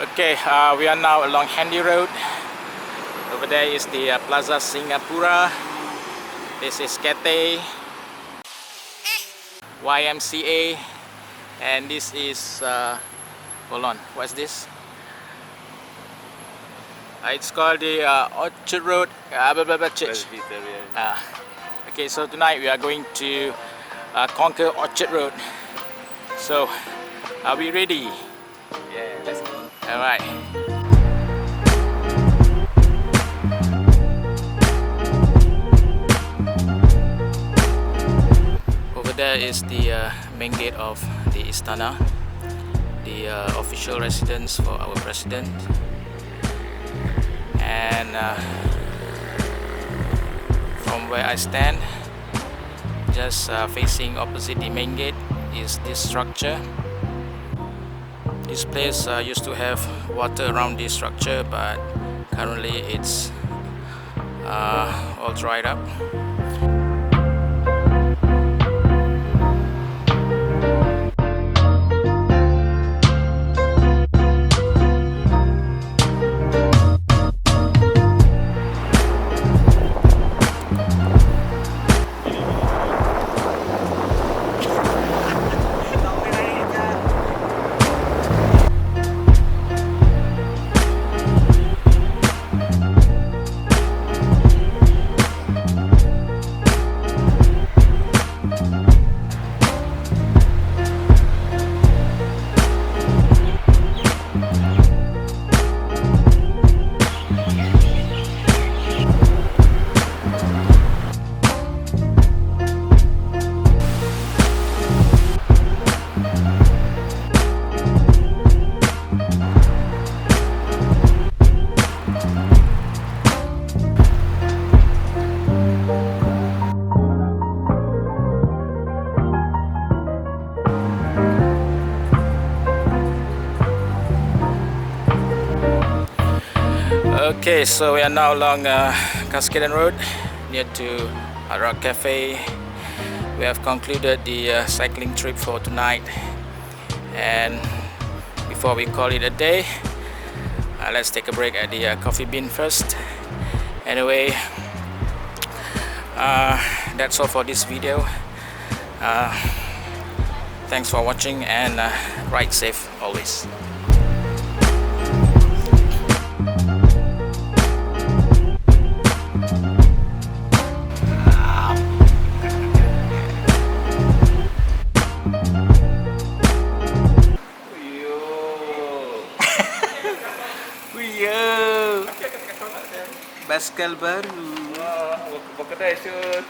Okay, we are now along Handy Road. Over there is the Plaza Singapura. This is Cathay, YMCA, and this is hold on, what's this? It's called the Orchard Road Church. Okay, so tonight we are going to conquer Orchard Road. So, are we ready? Yeah, let's go. Alright. Over there is the main gate of the Istana, the official residence for our president. And from where I stand, just facing opposite the main gate is this structure. This place used to have water around this structure, but currently it's all dried up. Okay, so we are now along Cuscaden Road near to Hard Rock Cafe. We have concluded the cycling trip for tonight, and before we call it a day, let's take a break at the Coffee Bean first. Anyway, that's all for this video. Thanks for watching, and ride safe always. Baskal baru. Wah, kedai shoot.